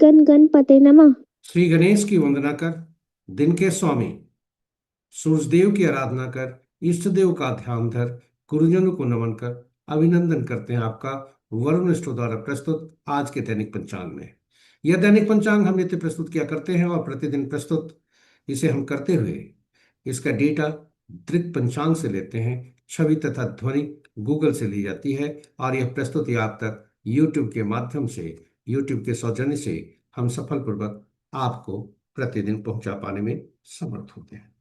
गण गणपते नमः। श्री गणेश की वंदना कर, दिन के स्वामी सूर्यदेव की आराधना कर, इष्ट देव का ध्यान धर, गुरुजनों को नमन कर, अभिनंदन करते हैं आपका वरुण स्टो द्वारा प्रस्तुत आज के दैनिक पंचांग में। यह दैनिक पंचांग हम नित्य प्रस्तुत किया करते हैं और प्रतिदिन प्रस्तुत इसे हम करते हुए इसका डेटा दृक पंचांग से लेते हैं, छवि तथा ध्वनि गूगल से ली जाती है और यह प्रस्तुति आप तक यूट्यूब के माध्यम से, यूट्यूब के सौजन्य से हम सफलपूर्वक आपको प्रतिदिन पहुंचा पाने में समर्थ होते हैं।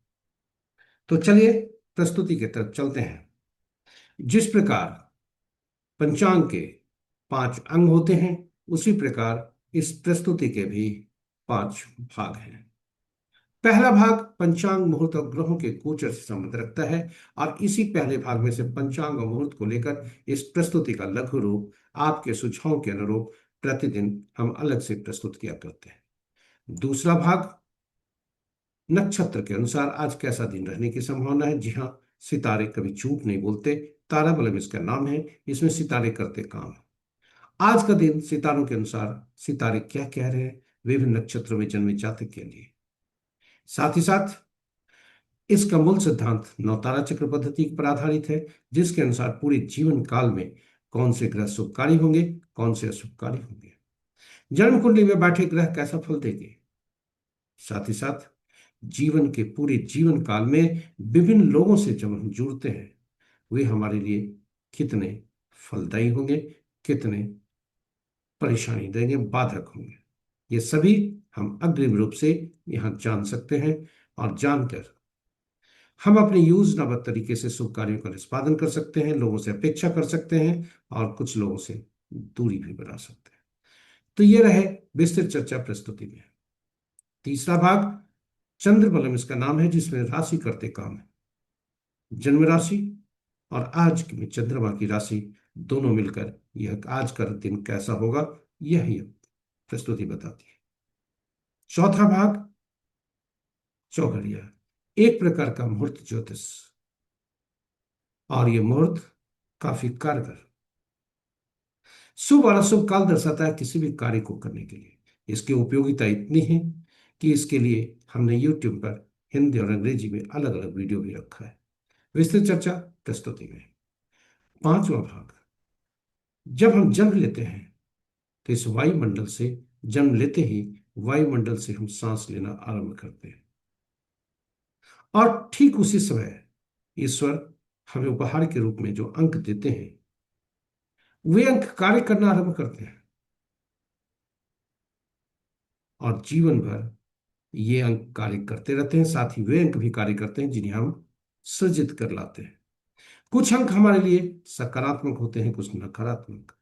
तो चलिए प्रस्तुति की तरफ चलते हैं। जिस प्रकार पंचांग के 5 अंग होते हैं, उसी प्रकार इस प्रस्तुति के भी 5 भाग हैं। पहला भाग पंचांग मुहूर्त और ग्रहों के गोचर से संबंध रखता है और इसी पहले भाग में से पंचांग और मुहूर्त को लेकर इस प्रस्तुति का लघु रूप आपके सुझावों के अनुरूप प्रतिदिन हम अलग से प्रस्तुत किया करते हैं। दूसरा भाग नक्षत्र के अनुसार आज कैसा दिन रहने की संभावना है। जी हाँ, सितारे कभी झूठ नहीं बोलते, तारा बलम इसका नाम है, इसमें सितारे करते काम है। आज का दिन सितारों के अनुसार सितारे क्या कह रहे हैं विभिन्न नक्षत्रों में जन्मे जातक के लिए। साथ ही साथ इसका मूल सिद्धांत नवतारा चक्र पद्धति पर आधारित है, जिसके अनुसार पूरे जीवन काल में कौन से ग्रह शुभकारी होंगे, कौन से अशुभकारी होंगे, जन्म कुंडली में बैठे ग्रह कैसा फल देंगे। साथ ही साथ जीवन के पूरे जीवन काल में विभिन्न लोगों से जब हम जुड़ते हैं, वे हमारे लिए कितने फलदायी होंगे, कितने परेशानी देंगे, बाधक होंगे, ये सभी हम अग्रिम रूप से यहाँ जान सकते हैं। और जानकर हम अपनी योजनाबद्ध तरीके से शुभ कार्यों का निष्पादन कर सकते हैं, लोगों से अपेक्षा कर सकते हैं और कुछ लोगों से दूरी भी बना सकते हैं। तो ये रहे विस्तृत चर्चा प्रस्तुति में। तीसरा भाग चंद्र बलम इसका नाम है, जिसमें राशि करते काम है। जन्म राशि और आज में चंद्रमा की राशि दोनों मिलकर यह आज का दिन कैसा होगा, यही प्रस्तुति बताती है। चौथा भाग चौघड़िया, एक प्रकार का मुहूर्त ज्योतिष, और यह मुहूर्त काफी कारगर शुभ और अशुभ काल दर्शाता है किसी भी कार्य को करने के लिए। इसकी उपयोगिता इतनी है कि इसके लिए हमने YouTube पर हिंदी और अंग्रेजी में अलग अलग वीडियो भी रखा है। विस्तृत चर्चा प्रस्तुति में। पांचवा भाग, जब हम जन्म लेते हैं तो इस वायुमंडल से, जन्म लेते ही वायुमंडल से हम सांस लेना आरंभ करते हैं और ठीक उसी समय ईश्वर हमें उपहार के रूप में जो अंक देते हैं, वे अंक कार्य करना आरंभ करते हैं और जीवन भर ये अंक कार्य करते रहते हैं। साथ ही वे अंक भी कार्य करते हैं जिन्हें हम सृजित कर लाते हैं। कुछ अंक हमारे लिए सकारात्मक होते हैं, कुछ नकारात्मक।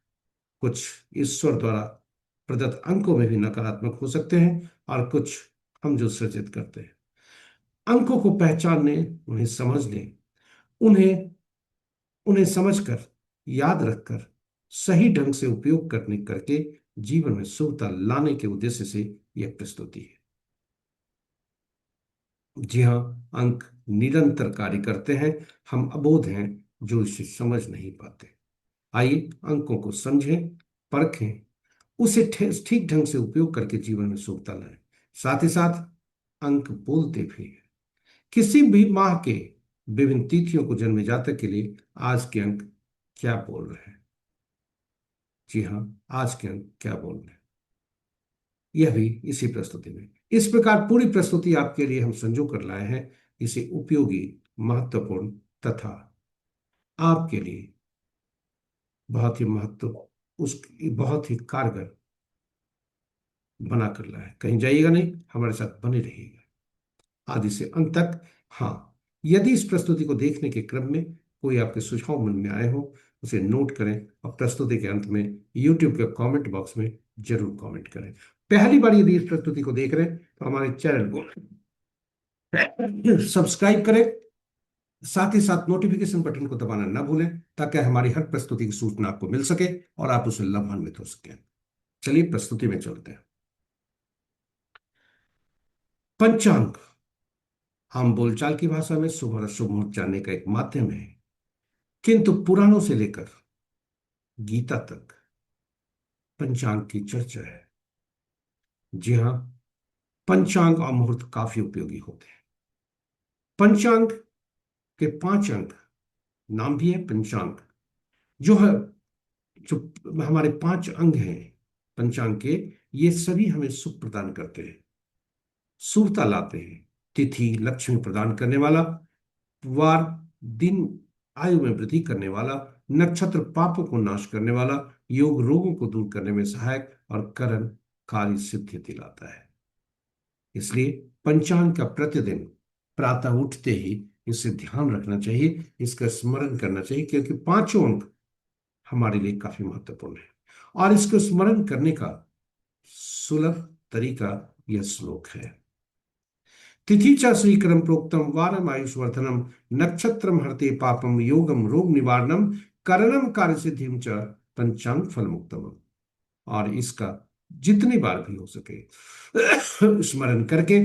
कुछ ईश्वर द्वारा प्रदत्त अंकों में भी नकारात्मक हो सकते हैं और कुछ हम जो सृजित करते हैं। अंकों को पहचानने, उन्हें समझने, उन्हें उन्हें समझकर, याद रखकर, सही ढंग से उपयोग करने करके जीवन में शुभता लाने के उद्देश्य से यह प्रस्तुति है। जी हाँ, अंक निरंतर कार्य करते हैं, हम अबोध हैं जो इसे समझ नहीं पाते। आइए अंकों को समझें, परखें, उसे ठीक ढंग से उपयोग करके जीवन में शुभता लाएं। साथ ही साथ अंक बोलते भी हैं। किसी भी माह के विभिन्न तिथियों को जन्मे जातक के लिए आज के अंक क्या बोल रहे हैं। जी हाँ, आज के अंक क्या बोल रहे हैं, यह भी इसी प्रस्तुति में। इस प्रकार पूरी प्रस्तुति आपके लिए हम संजो कर लाए हैं, इसे उपयोगी, महत्वपूर्ण तथा आपके लिए बहुत ही बहुत ही कारगर बना कर लाए। कहीं जाइएगा नहीं, हमारे साथ बने रहिएगा आदि से अंत तक। हाँ, यदि इस प्रस्तुति को देखने के क्रम में कोई आपके सुझाव मन में आए हो, उसे नोट करें और प्रस्तुति के अंत में YouTube के कमेंट बॉक्स में जरूर कमेंट करें। पहली बार यदि इस प्रस्तुति को देख रहे हैं तो हमारे चैनल को सब्सक्राइब करें, साथ ही साथ नोटिफिकेशन बटन को दबाना ना भूलें, ताकि हमारी हर प्रस्तुति की सूचना आपको मिल सके और आप उसे लाभान्वित हो सकें। चलिए प्रस्तुति में चलते हैं। पंचांग आम बोलचाल की भाषा में शुभ और अशुभ मुहूर्त जानने का एक माध्यम है, किंतु पुराणों से लेकर गीता तक पंचांग की चर्चा है। जी हाँ, पंचांग और मुहूर्त काफी उपयोगी होते हैं। पंचांग के 5 अंक, नाम भी है पंचांग, जो है, जो हमारे 5 अंग हैं पंचांग के, ये सभी हमें सुख प्रदान करते हैं, शुभता लाते हैं। तिथि लक्ष्मी प्रदान करने वाला, वार दिन आयु में वृद्धि करने वाला, नक्षत्र पापों को नाश करने वाला, योग रोगों को दूर करने में सहायक, और करण कार्य सिद्धि दिलाता है। इसलिए पंचांग का प्रतिदिन प्रातः उठते ही इसे ध्यान रखना चाहिए, इसका स्मरण करना चाहिए, क्योंकि 5 अंक हमारे लिए काफी महत्वपूर्ण है। और इसको स्मरण करने का सुलभ तरीका यह श्लोक है। तिथि च श्रीकरम प्रोक्तम वारम आयुष्वर्धनम, नक्षत्रम हरते पापम, योगम रोग निवारणम, करणम कार्य सिद्धिम च, पंचांग फल मुक्तम। और इसका जितनी बार भी हो सके स्मरण करके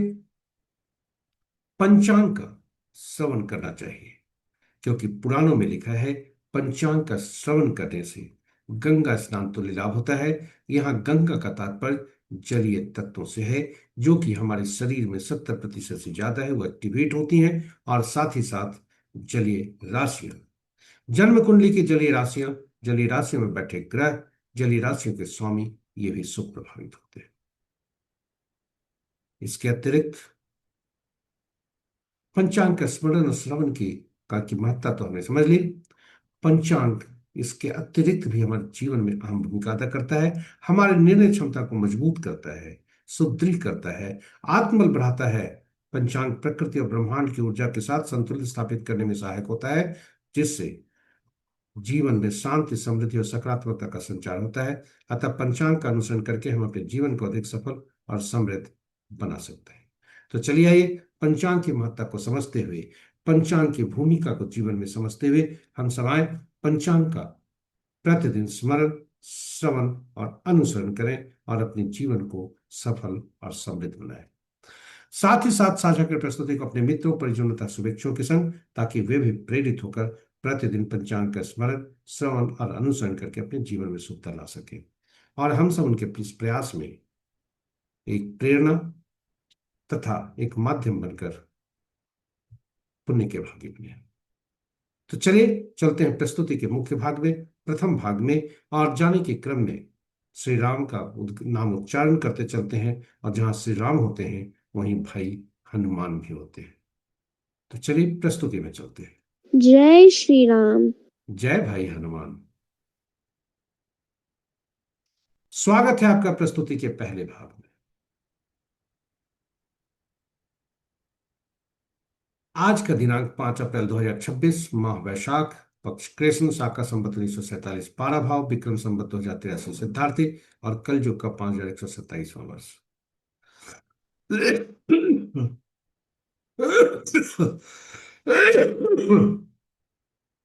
पंचांग का श्रवण करना चाहिए, क्योंकि पुराणों में लिखा है पंचांग का श्रवण करने से गंगा स्नान तुल्य लाभ होता है। यहाँ गंगा का तात्पर्य जलीय तत्वों से है, जो कि हमारे शरीर में 70% से ज्यादा है, वो एक्टिवेट होती हैं। और साथ ही साथ जलीय राशियां, जन्म कुंडली की जलीय राशियां, जलीय राशियों में बैठे ग्रह, जलीय राशियों के स्वामी, ये भी सुख प्रभावित होते हैं। इसके अतिरिक्त पंचांग का स्मरण और श्रवण की महत्ता तो हमने समझ ली। पंचांग इसके अतिरिक्त भी हमारे जीवन में अहम भूमिका अदा करता है, हमारे निर्णय क्षमता को मजबूत करता है, सुदृढ़ करता है, आत्मबल बढ़ाता है। पंचांग प्रकृति और ब्रह्मांड की ऊर्जा के साथ संतुलन स्थापित करने में सहायक होता है, जिससे जीवन में शांति, समृद्धि और सकारात्मकता का संचार होता है। अतः पंचांग का अनुसरण करके हम अपने जीवन को अधिक सफल और समृद्ध बना सकते हैं। तो चलिए आइए, पंचांग की महत्ता को समझते हुए, पंचांग की भूमिका को जीवन में समझते हुए, हम समाज पंचांग का प्रतिदिन स्मरण, श्रवण और अनुसरण करें, और अपने जीवन को सफल और समृद्ध बनाएं। साथ ही साथ साझा कर प्रस्तुति को अपने मित्रों, परिजनों तथा शुभेच्छुओं के संग, ताकि वे भी प्रेरित होकर प्रतिदिन पंचांग का स्मरण, श्रवण और अनुसरण करके अपने जीवन में सुखता ला सके, और हम सब उनके इस प्रयास में एक प्रेरणा तथा एक माध्यम बनकर पुण्य के भागी बने। तो चलिए चलते हैं प्रस्तुति के मुख्य भाग में, प्रथम भाग में, और जाने के क्रम में श्री राम का नाम उच्चारण करते चलते हैं, और जहां श्री राम होते हैं वहीं भाई हनुमान भी होते हैं। तो चलिए प्रस्तुति में चलते हैं। जय श्री राम। जय भाई हनुमान। स्वागत है आपका प्रस्तुति के पहले भाग में। आज का दिनांक 5 अप्रैल 2026, माह वैशाख, पक्ष कृष्ण, शाका संवत 1947, 12 भाव, विक्रम संवत 2083 सिद्धार्थी, और कल युग का 5127वां वर्ष।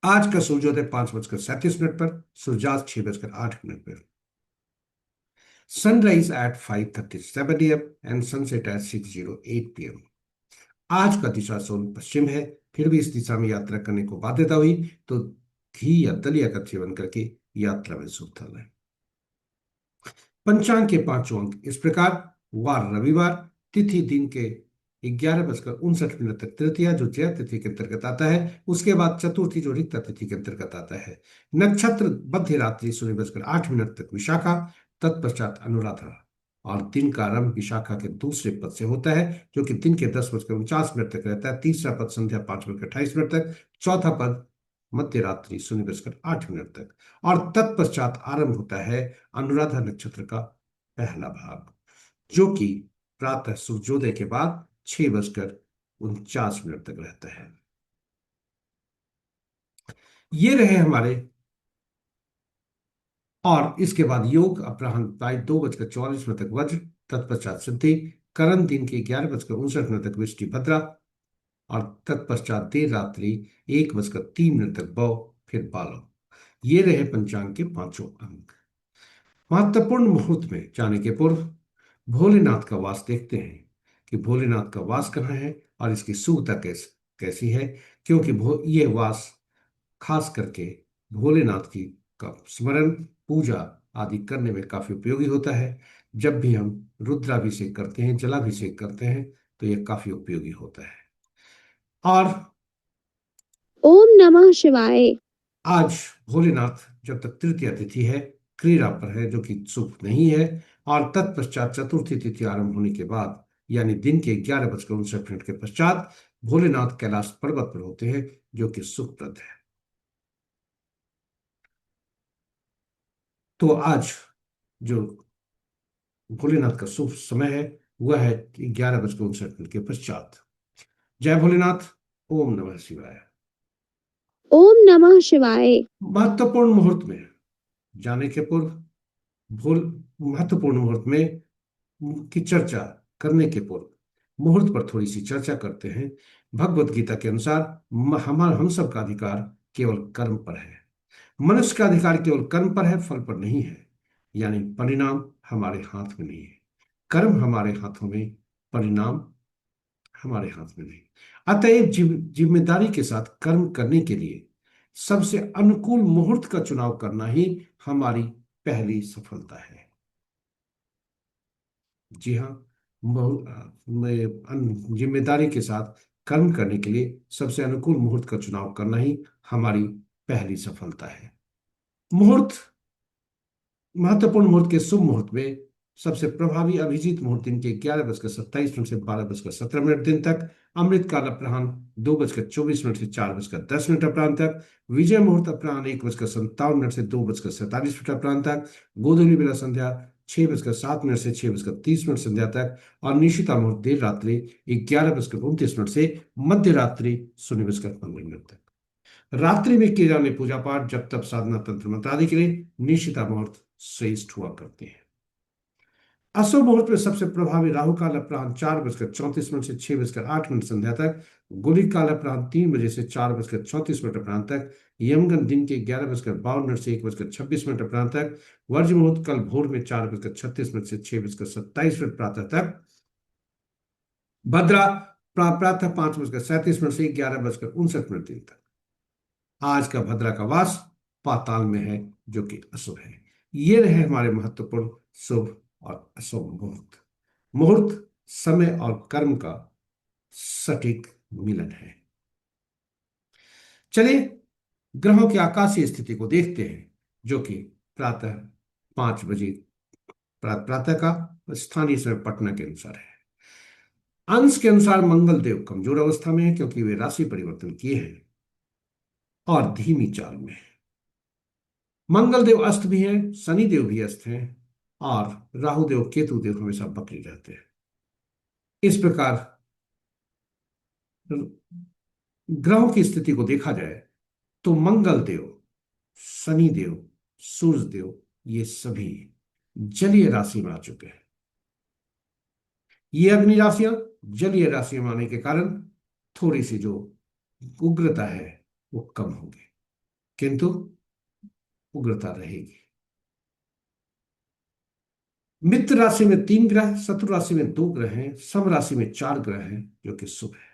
आज का सूर्योदय 5:37 पर, सूर्यास्त 6:08 पर। Sunrise at 5:37 AM and sunset at 6:08 PM। आज का दिशा सोन पश्चिम है, फिर भी इस दिशा में यात्रा करने को बाध्यता हुई तो घी या दलिया का सेवन करके यात्रा में सुख लें। पंचांग के 5 अंक इस प्रकार: वार रविवार, तिथि दिन के 11:59 तक तृतीया, जो जया तिथि के अंतर्गत आता है, उसके बाद चतुर्थी, जो रिक्ता तिथि के अंतर्गत आता है। नक्षत्र मध्य रात्रि 0:08 तक विशाखा, तत्पश्चात अनुराधा, और दिन का आरंभ विशाखा के दूसरे पद से होता है, जो कि दिन के 10:49 तक रहता है। तीसरा पद संध्या 5:28 तक, चौथा पद मध्य रात्रि 0:08 तक, और तत्पश्चात आरंभ होता है अनुराधा नक्षत्र का पहला भाग, जो कि प्रातः सूर्योदय के बाद 6:49 तक रहता है। ये रहे हमारे, और इसके बाद योग अपराह्न प्राय 2:44 तक वज्र, तत्पश्चात सिद्धि, करण दिन के 11:59 तक वृष्टि भद्रा, और तत्पश्चात देर रात्रि 1:03 तक बौ, फिर बालव। ये रहे पंचांग के 5 अंक। महत्वपूर्ण मुहूर्त में जाने के पूर्व भोलेनाथ का वास देखते हैं कि भोलेनाथ का वास कहाँ है और इसकी शुभता कैसी है, क्योंकि ये वास खास करके भोलेनाथ की का स्मरण, पूजा आदि करने में काफी उपयोगी होता है। जब भी हम रुद्राभिषेक करते हैं, जलाभिषेक करते हैं, तो यह काफी उपयोगी होता है। और ओम नमः शिवाय। आज भोलेनाथ जब तक तृतीया तिथि है, क्रीड़ा पर है, जो कि शुभ नहीं है। और तत्पश्चात चतुर्थी तिथि आरंभ होने के बाद, यानी दिन के 11:59 के पश्चात, भोलेनाथ कैलाश पर्वत पर होते हैं, जो कि सुखप्रद है। तो आज जो भोलेनाथ का शुभ समय है वह है 11:59 के पश्चात। जय भोलेनाथ। ओम नमः शिवाय। ओम नमः शिवाय। महत्वपूर्ण मुहूर्त में जाने के पूर्व, भूल महत्वपूर्ण मुहूर्त में की चर्चा करने के पूर्व, मुहूर्त पर थोड़ी सी चर्चा करते हैं। भगवत गीता के अनुसार हम सब का अधिकार केवल कर्म पर है। मनुष्य का अधिकार केवल कर्म पर है, फल पर नहीं है। यानी परिणाम हमारे हाथ में नहीं है। कर्म हमारे हाथों में, परिणाम हमारे हाथ में नहीं। अतएव जिम्मेदारी के साथ कर्म करने के लिए सबसे अनुकूल मुहूर्त का चुनाव करना ही हमारी पहली सफलता है। जी हाँ, जिम्मेदारी के साथ कर्म करने के लिए सबसे अनुकूल मुहूर्त का चुनाव करना ही हमारी पहली सफलता है। मुहूर्त, महत्वपूर्ण मुहूर्त के शुभ मुहूर्त में सबसे प्रभावी अभिजीत मुहूर्त दिन के 11:27 से 12:17 दिन तक, अमृत काल अपराह्न 2:24 से 4:10 अपराह्न तक, विजय मुहूर्त अपराह्न 1:57 से 2:47 अपराह्न तक, गोधूली बेला संध्या 6:07 से 6:30 संध्या तक, और निशिता मुहूर्त देर रात्रि 11:29 से मध्य रात्रि 0:55 तक। रात्रि में किए जाने पूजा पाठ, जप तप, साधना, तंत्र मंत्र आदि के लिए निशिता मुहूर्त श्रेष्ठ हुआ करते हैं। अशुभ मुहूर्त में सबसे प्रभावी राहु काल अपराह्न 4:34 से 6:08 संध्या तक, गुलिक काल अपराह्न 3 से 4:34 अपराह्न तक, यमगन दिन के 11:52 से 1:26 अपराह्न तक, वर्ज मुहूर्त कल भोर में 4:36 से 6:27 प्रातः तक, भद्रा प्रातः 5:37 से 11:59 दिन तक। आज का भद्रा का वास पाताल में है, जो कि अशुभ है। ये रहे हमारे महत्वपूर्ण शुभ और अशुभ मुहूर्त। मुहूर्त समय और कर्म का सटीक मिलन है। चलिए ग्रहों की आकाशीय स्थिति को देखते हैं, जो कि प्रातः 5 बजे प्रातः का स्थानीय समय पटना के अनुसार है। अंश के अनुसार मंगल देव कमजोर अवस्था में है, क्योंकि वे राशि परिवर्तन किए हैं और धीमी चाल में है। मंगल देव अस्त भी हैं, शनि देव भी अस्त हैं, और राहु देव केतु देव हमेशा बकरी रहते हैं। इस प्रकार ग्रहों की स्थिति को देखा जाए तो मंगल देव, शनि देव, सूर्य देव, ये सभी जलीय राशि में आ चुके हैं। ये अग्नि राशियां जलीय राशि में आने के कारण थोड़ी सी जो उग्रता है वो कम होगी, किंतु उग्रता रहेगी। मित्र राशि में 3 ग्रह, शत्रु राशि में 2 ग्रह हैं, सम राशि में 4 ग्रह हैं, जो कि शुभ है।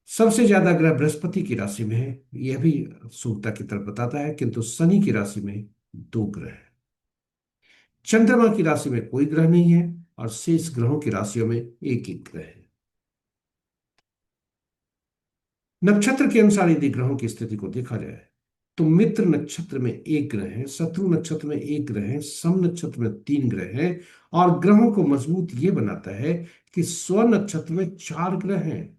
सबसे ज्यादा ग्रह बृहस्पति की राशि में है, यह भी शुभता की तरफ बताता है, किंतु शनि की राशि में 2 ग्रह हैं। चंद्रमा की राशि में कोई ग्रह नहीं है, और शेष ग्रहों की राशियों में एक एक ग्रह है। नक्षत्र के अनुसार यदि ग्रहों की स्थिति को देखा जाए तो मित्र नक्षत्र में 1 ग्रह है, शत्रु नक्षत्र में 1 ग्रह है, सम नक्षत्र में 3 ग्रह हैं, और ग्रहों को मजबूत ये बनाता है कि स्व नक्षत्र में 4 ग्रह हैं,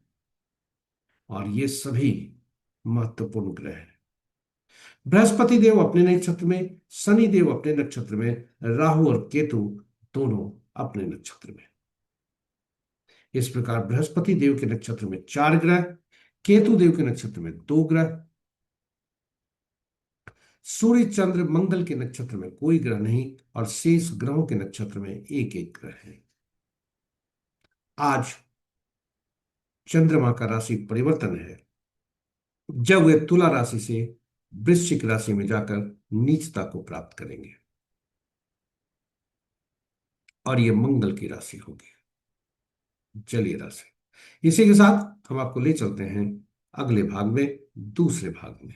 और ये सभी महत्वपूर्ण ग्रह हैं। बृहस्पति देव अपने नक्षत्र में, शनि देव अपने नक्षत्र में, राहु और केतु दोनों अपने नक्षत्र में। इस प्रकार बृहस्पति देव के नक्षत्र में 4 ग्रह, केतु देव के नक्षत्र में 2 ग्रह, सूर्य चंद्र मंगल के नक्षत्र में कोई ग्रह नहीं, और शेष ग्रहों के नक्षत्र में एक एक ग्रह है। आज चंद्रमा का राशि परिवर्तन है, जब वे तुला राशि से वृश्चिक राशि में जाकर नीचता को प्राप्त करेंगे, और यह मंगल की राशि होगी, जलीय राशि। इसी के साथ हम आपको ले चलते हैं अगले भाग में, दूसरे भाग में।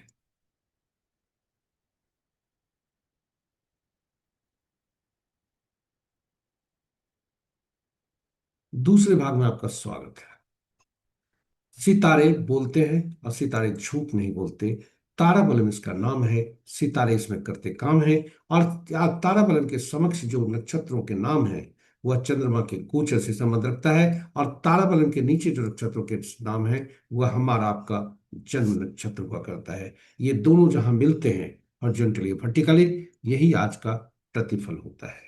दूसरे भाग में आपका स्वागत है। सितारे बोलते हैं और सितारे झूठ नहीं बोलते। ताराबलम इसका नाम है। सितारे इसमें करते काम है। और ताराबलम के समक्ष जो नक्षत्रों के नाम है वह चंद्रमा के गोचर से संबंध रखता है। और ताराबलम के नीचे जो नक्षत्रों के नाम है वह हमारा आपका जन्म नक्षत्र हुआ करता है। ये दोनों जहां मिलते हैं हॉरिजॉन्टली वर्टिकली, यही आज का प्रतिफल होता है।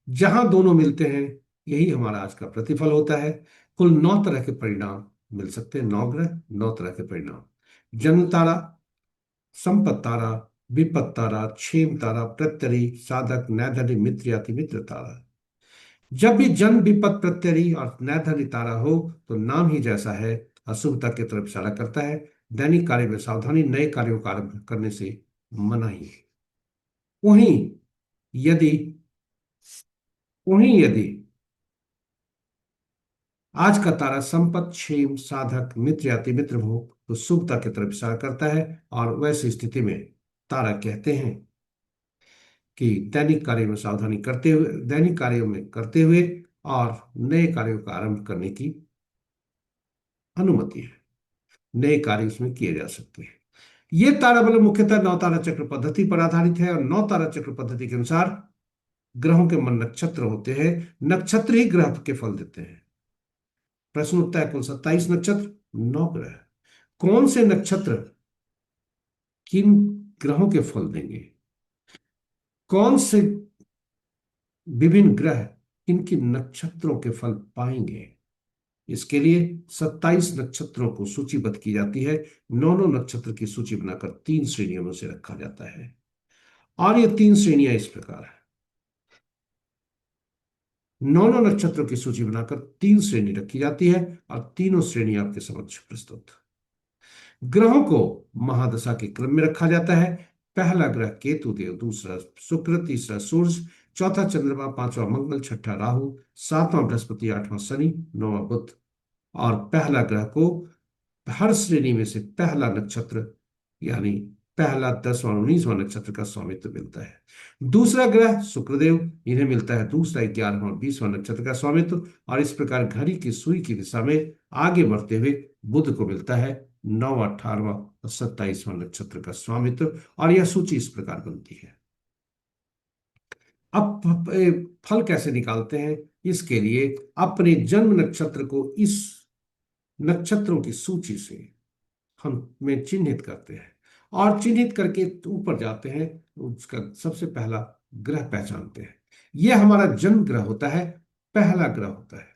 जहां दोनों मिलते हैं यही हमारा आज का प्रतिफल होता है। कुल 9 तरह के परिणाम मिल सकते हैं। 9 ग्रह, 9 तरह के परिणाम। जन्म तारा, संपत तारा, विपत तारा, क्षेम तारा, प्रत्यरी, साधक, नैधनी, मित्र, अति मित्र तारा। जब भी जन्म, विपत, प्रत्यरी और नैधनी तारा हो तो नाम ही जैसा है, अशुभता की तरफ इशारा करता है। दैनिक कार्य में सावधानी, नए कार्यों का आरंभ करने से मनाही है। वहीं यदि वहीं यदि आज का तारा संपत, क्षेम, साधक, मित्र या मित्र हो तो शुभता की तरफ इशारा करता है। और वैसी स्थिति में तारा कहते हैं कि दैनिक कार्यों में सावधानी करते हुए, दैनिक कार्यों में करते हुए और नए कार्यों का आरंभ करने की अनुमति है। नए कार्य इसमें किए जा सकते हैं। ये ताराबल मुख्यतः 9 तारा चक्र पद्धति पर आधारित है। और 9 तारा चक्र पद्धति के अनुसार ग्रहों के मन नक्षत्र होते हैं। नक्षत्र ही ग्रह के फल देते हैं। प्रश्न उठता है, कुल 27 नक्षत्र, 9 ग्रह, कौन से नक्षत्र किन ग्रहों के फल देंगे? कौन से विभिन्न ग्रह किन किन नक्षत्रों के फल पाएंगे? इसके लिए 27 नक्षत्रों को सूचीबद्ध की जाती है। 9 नक्षत्र की सूची बनाकर 3 श्रेणियों में से रखा जाता है। और ये 3 श्रेणियां इस प्रकार है। 9 नक्षत्रों की सूची बनाकर 3 श्रेणी रखी जाती है और तीनों श्रेणी आपके समक्ष प्रस्तुत। ग्रहों को महादशा के क्रम में रखा जाता है। पहला ग्रह केतु देव, दूसरा शुक्र, तीसरा सूर्य, चौथा चंद्रमा, पांचवा मंगल, छठा राहु, सातवां बृहस्पति, आठवां शनि, नौवां बुध। और पहला ग्रह को हर श्रेणी में से पहला नक्षत्र यानी पहला, 10वां, 19वां नक्षत्र का स्वामित्व मिलता है। दूसरा ग्रह शुक्रदेव, इन्हें मिलता है दूसरा, 11वां और 20वां नक्षत्र का स्वामित्व। और इस प्रकार घड़ी की सुई की दिशा में आगे बढ़ते हुए बुध को मिलता है 9वां, 18वां और 27वां नक्षत्र का स्वामित्व। और यह सूची इस प्रकार बनती है। अब फल कैसे निकालते हैं? इसके लिए अपने जन्म नक्षत्र को इस नक्षत्रों की सूची से हम में चिन्हित करते हैं और चिन्हित करके ऊपर जाते हैं। उसका सबसे पहला ग्रह पहचानते हैं। यह हमारा जन्म ग्रह होता है, पहला ग्रह होता है।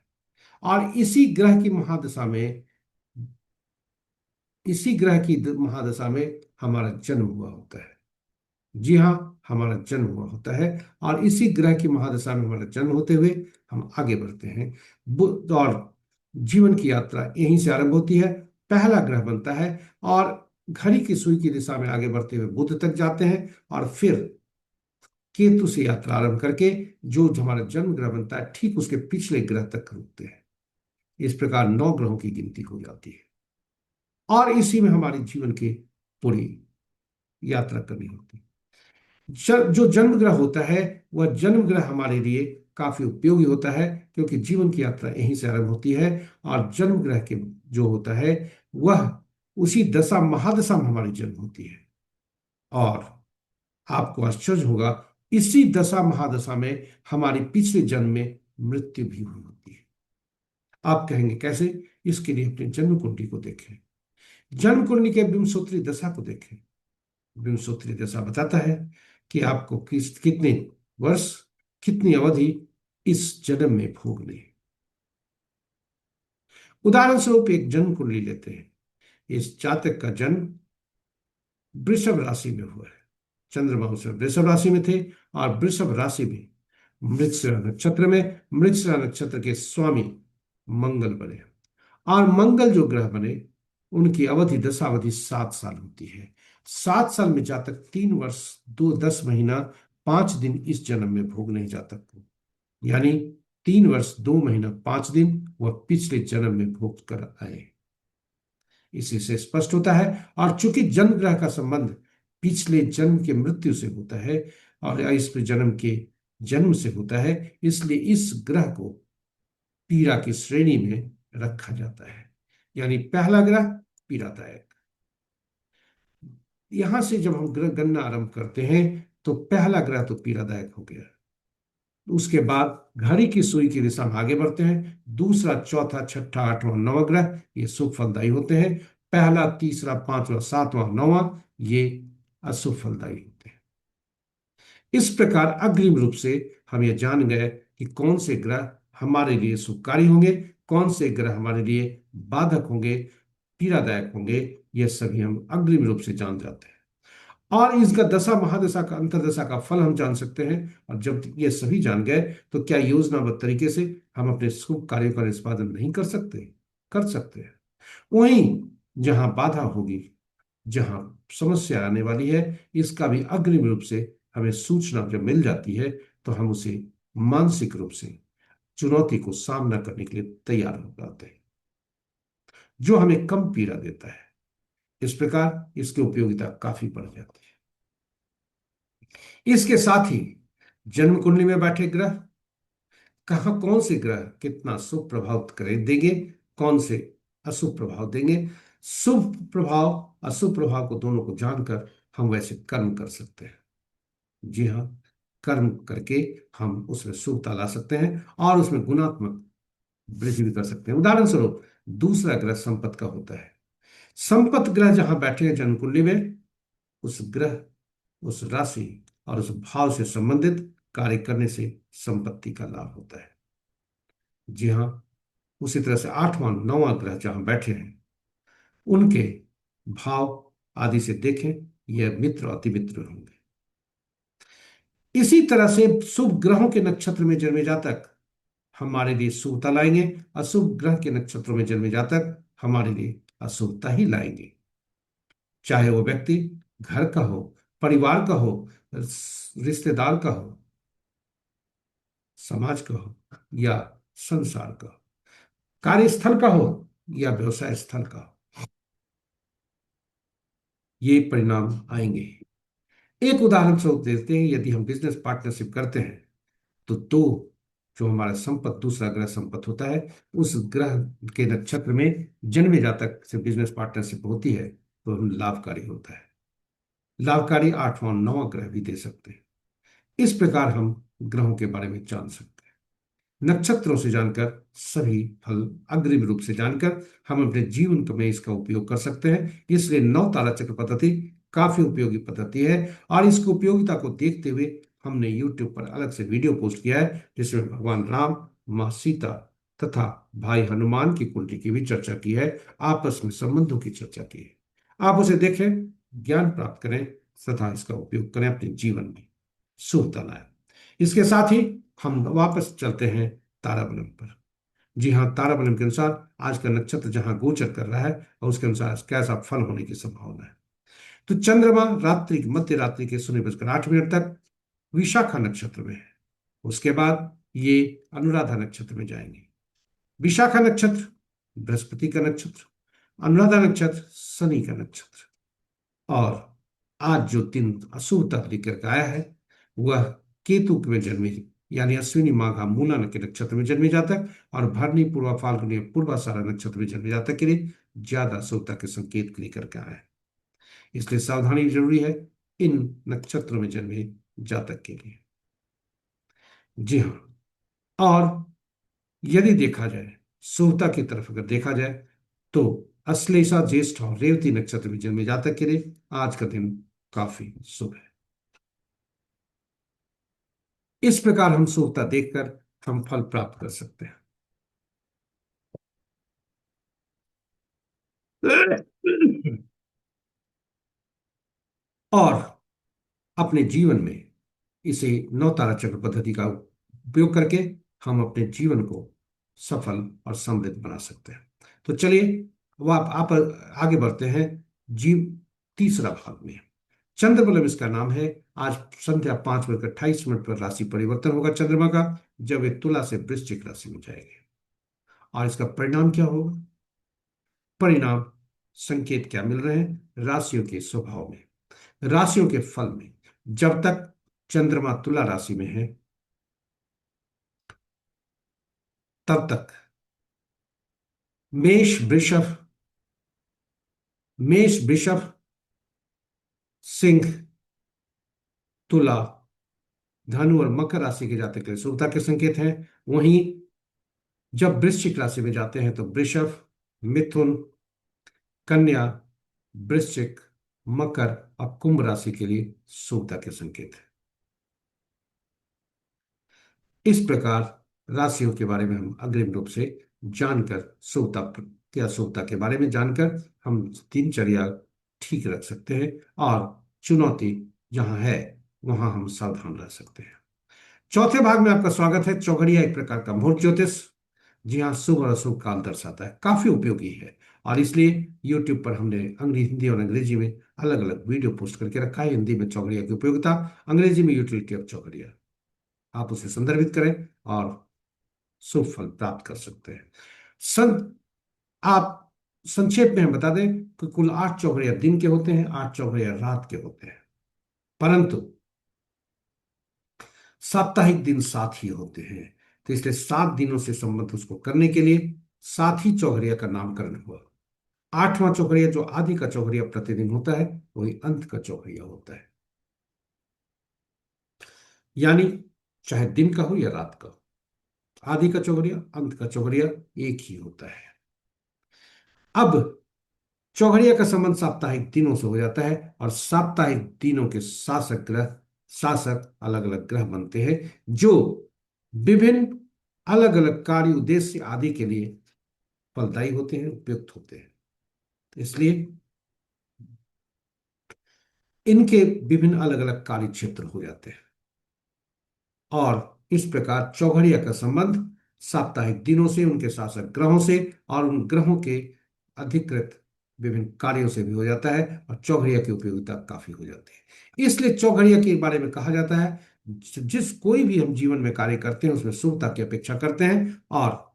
और इसी ग्रह की महादशा में हमारा जन्म हुआ होता है। जी हाँ, हमारा जन्म हुआ होता है। और इसी ग्रह की महादशा में हमारा जन्म होते हुए हम आगे बढ़ते हैं। बुध और जीवन की यात्रा यहीं से आरंभ होती है। पहला ग्रह बनता है और घड़ी की सुई की दिशा में आगे बढ़ते हुए बुध तक जाते हैं। और फिर केतु से यात्रा आरंभ करके जो हमारा जन्म ग्रह बनता है ठीक उसके पिछले ग्रह तक रुकते हैं। इस प्रकार 9 ग्रहों की गिनती हो जाती है और इसी में हमारे जीवन की पूरी यात्रा करनी होती है। जो जन्म ग्रह होता है वह जन्म ग्रह हमारे लिए काफी उपयोगी होता है, क्योंकि जीवन की यात्रा यहीं से आरंभ होती है। और जन्म ग्रह के जो होता है वह उसी दशा महादशा में हमारी जन्म होती है। और आपको आश्चर्य होगा, इसी दशा महादशा में हमारी पिछले जन्म में मृत्यु भी हुई होती है। आप कहेंगे कैसे? इसके लिए अपने जन्म कुंडली को देखें। जन्म कुंडली के विंशोत्तरी दशा को देखें। विंशोत्तरी दशा बताता है कि आपको कितने वर्ष, कितनी अवधि इस जन्म में भोगनी है। उदाहरण स्वरूप एक जन्म कुंडली लेते हैं। इस जातक का जन्म वृषभ राशि में हुआ है। चंद्रमा उस वृषभ राशि में थे और वृषभ राशि में मृगशिरा नक्षत्र में मृगशिरा नक्षत्र के स्वामी मंगल बने। और मंगल जो ग्रह बने उनकी अवधि, दशावधि 7 साल होती है। 7 साल में जातक 3 वर्ष 10 महीना 5 दिन इस जन्म में भोगने जातक को, यानी 3 वर्ष 2 महीना 5 दिन वह पिछले जन्म में भोग कर आए। इसी से स्पष्ट होता है। और चूंकि जन्म ग्रह का संबंध पिछले जन्म के मृत्यु से होता है और इस जन्म के जन्म से होता है, इसलिए इस ग्रह को पीड़ा की श्रेणी में रखा जाता है। यानी पहला ग्रह पीड़ादायक। यहां से जब हम ग्रह गणना आरंभ करते हैं तो पहला ग्रह तो पीड़ादायक हो गया। उसके बाद घड़ी की सुई की दिशा में आगे बढ़ते हैं। दूसरा, चौथा, छठा, आठवां, नौवां ग्रह ये शुभ फलदायी होते हैं। पहला, तीसरा, पांचवा, सातवां, नौवां ये अशुभ फलदायी होते हैं। इस प्रकार अग्रिम रूप से हम ये जान गए कि कौन से ग्रह हमारे लिए शुभकारी होंगे, कौन से ग्रह हमारे लिए बाधक होंगे, पीड़ादायक होंगे। ये सभी हम अग्रिम रूप से जान जाते हैं। और इसका दशा महादशा का अंतरदशा का फल हम जान सकते हैं। और जब ये सभी जान गए तो क्या योजनाबद्ध तरीके से हम अपने शुभ कार्यों का निष्पादन नहीं कर सकते? कर सकते हैं। वहीं जहां बाधा होगी, जहां समस्या आने वाली है, इसका भी अग्रिम रूप से हमें सूचना जब मिल जाती है तो हम उसे मानसिक रूप से चुनौती को सामना करने के लिए तैयार हो जाते हैं, जो हमें कम पीड़ा देता है। इस प्रकार इसकी उपयोगिता काफी बढ़ जाती है। इसके साथ ही जन्म कुंडली में बैठे ग्रह कहाँ, कौन से ग्रह कितना शुभ प्रभाव करें देंगे, कौन से अशुभ प्रभाव देंगे। शुभ प्रभाव अशुभ प्रभाव को दोनों को जानकर हम वैसे कर्म कर सकते हैं। जी हाँ, कर्म करके हम उसमें शुभता ला सकते हैं और उसमें गुणात्मक वृद्धि भी कर सकते हैं। उदाहरण स्वरूप दूसरा ग्रह संपत का होता है। संपत ग्रह जहां बैठे हैं जन्म कुंडली में, उस ग्रह, उस राशि और उस भाव से संबंधित कार्य करने से संपत्ति का लाभ होता है। जी हाँ, उसी तरह से आठवां नौवां ग्रह जहां बैठे हैं उनके भाव आदि से देखें, यह मित्र और अति मित्र होंगे। इसी तरह से शुभ ग्रहों के नक्षत्र में जन्मे जातक हमारे लिए शुभता लाएंगे, अशुभ ग्रह के नक्षत्रों में जन्मे जातक हमारे लिए अशुभता ही लाएंगे। चाहे वो व्यक्ति घर का हो, परिवार का हो, रिश्तेदार का हो, समाज का हो या संसार का हो, कार्यस्थल का हो या व्यवसाय स्थल का हो, ये परिणाम आएंगे। एक उदाहरण स्वरूप देते हैं, यदि हम बिजनेस पार्टनरशिप करते हैं तो दो, जो हमारा संपत दूसरा ग्रह संपत होता है, उस ग्रह के नक्षत्र में जन्मे जातक से बिजनेस पार्टनरशिप होती है तो हम लाभकारी होता है। लाभकारी आठवां नौवां ग्रह भी दे सकते हैं। इस प्रकार हम ग्रहों के बारे में जान सकते हैं। नक्षत्रों से जानकर सभी फल अग्रिम रूप से जानकर हम अपने जीवन में इसका उपयोग कर सकते हैं। इसलिए नौ तारा चक्र पद्धति काफी उपयोगी पद्धति है और इसकी उपयोगिता को देखते हुए हमने YouTube पर अलग से वीडियो पोस्ट किया है, जिसमें भगवान राम, माँ सीता तथा भाई हनुमान की कुंडली की भी चर्चा की है, आपस में संबंधों की चर्चा की है। आप उसे देखें, ज्ञान प्राप्त करें तथा इसका उपयोग करें अपने जीवन में, शुभता लाए। इसके साथ ही हम वापस चलते हैं ताराबलम पर। जी हाँ, ताराबलम के अनुसार आज का नक्षत्र जहां गोचर कर रहा है और उसके अनुसार कैसा फल होने की संभावना है। तो चंद्रमा रात्रि मध्य रात्रि के 0:08 तक विशाखा नक्षत्र में है। उसके बाद ये अनुराधा नक्षत्र में जाएंगे। विशाखा नक्षत्र बृहस्पति का नक्षत्र, अनुराधा नक्षत्र शनि का नक्षत्र। और आज जो दिन अशुभता लेकर के आया है वह केतु में जन्मे, यानी अश्विनी माघा मूला के नक्षत्र में जन्मे जातक और भरनी पूर्वा फाल्गुनी पूर्वाषाढ़ा नक्षत्र में जन्मे जातक के लिए ज्यादा अशुभता के संकेत लेकर के आया है। इसलिए सावधानी जरूरी है इन नक्षत्रों में जन्मे जातक के लिए। जी हाँ, और यदि देखा जाए शुभता की तरफ अगर देखा जाए तो अश्लेषा ज्येष्ठ और रेवती नक्षत्र में जन्मे जातक के लिए आज का दिन काफी शुभ है। इस प्रकार हम शुभता देखकर हम फल प्राप्त कर सकते हैं। और अपने जीवन में इसे नौ तारा चक्र पद्धति का उपयोग करके हम अपने जीवन को सफल और समृद्ध बना सकते हैं। तो चलिए वो आप आगे बढ़ते हैं जीव तीसरा भाग में। चंद्रबलम इसका नाम है। आज संध्या 5:28 पर राशि परिवर्तन होगा चंद्रमा का, जब वे तुला से वृश्चिक राशि में जाएंगे। और इसका परिणाम क्या होगा? परिणाम संकेत क्या मिल रहे हैं राशियों के स्वभाव में, राशियों के फल में? जब तक चंद्रमा तुला राशि में है तब तक मेष वृषभ, मेष वृषभ, सिंह, तुला, धनु और मकर राशि के जातक के लिए शुभता के संकेत हैं। वहीं जब वृश्चिक राशि में जाते हैं तो वृषभ, मिथुन, कन्या, वृश्चिक, मकर और कुंभ राशि के लिए शुभता के संकेत है। इस प्रकार राशियों के बारे में हम अग्रिम रूप से जानकर शुभता या शुभता के बारे में जानकर हम दिनचर्या ठीक रख सकते हैं, और चुनौती जहां है वहां हम सावधान रह सकते हैं। चौथे भाग में आपका स्वागत है। चौघड़िया एक प्रकार का मुहूर्त ज्योतिष, जी हाँ, शुभ और अशुभ काल दर्शाता है, काफी उपयोगी है, और इसलिए YouTube पर हमने हिंदी और अंग्रेजी में अलग अलग वीडियो पोस्ट करके रखा है। हिंदी में चौघड़िया की उपयोगिता, अंग्रेजी में यूटिलिटी ऑफ चौघड़िया। आप उसे संदर्भित करें और शुभ फल प्राप्त कर सकते हैं। सं, आप संक्षेप में हम बता दें कि कुल 8 चौघड़िया दिन के होते हैं, 8 चौघड़िया रात के होते हैं, परंतु साप्ताहिक दिन 7 ही होते हैं। तो इसलिए 7 दिनों से संबंध उसको करने के लिए 7 ही चौघड़िया का नामकरण हुआ। 8वां चौघड़िया जो आदि का चौघड़िया प्रतिदिन होता है वही अंत का चौघड़िया होता है, यानी चाहे दिन का हो या रात का हो, आदि का चौघड़िया अंत का चौघड़िया एक ही होता है। अब चौघड़िया का संबंध साप्ताहिक दिनों से हो जाता है, और साप्ताहिक दिनों के शासक ग्रह, शासक अलग अलग ग्रह बनते हैं जो विभिन्न अलग अलग कार्य उद्देश्य आदि के लिए फलदायी होते हैं, उपयुक्त होते हैं। इसलिए इनके विभिन्न अलग अलग कार्य क्षेत्र हो जाते हैं, और इस प्रकार चौघड़िया का संबंध साप्ताहिक दिनों से, उनके शासक ग्रहों से और उन ग्रहों के अधिकृत विभिन्न कार्यों से भी हो जाता है, और चौघड़िया की उपयोगिता काफी हो जाती है। इसलिए चौघड़िया के बारे में कहा जाता है जिस कोई भी हम जीवन में कार्य करते हैं उसमें शुभता की अपेक्षा करते हैं, और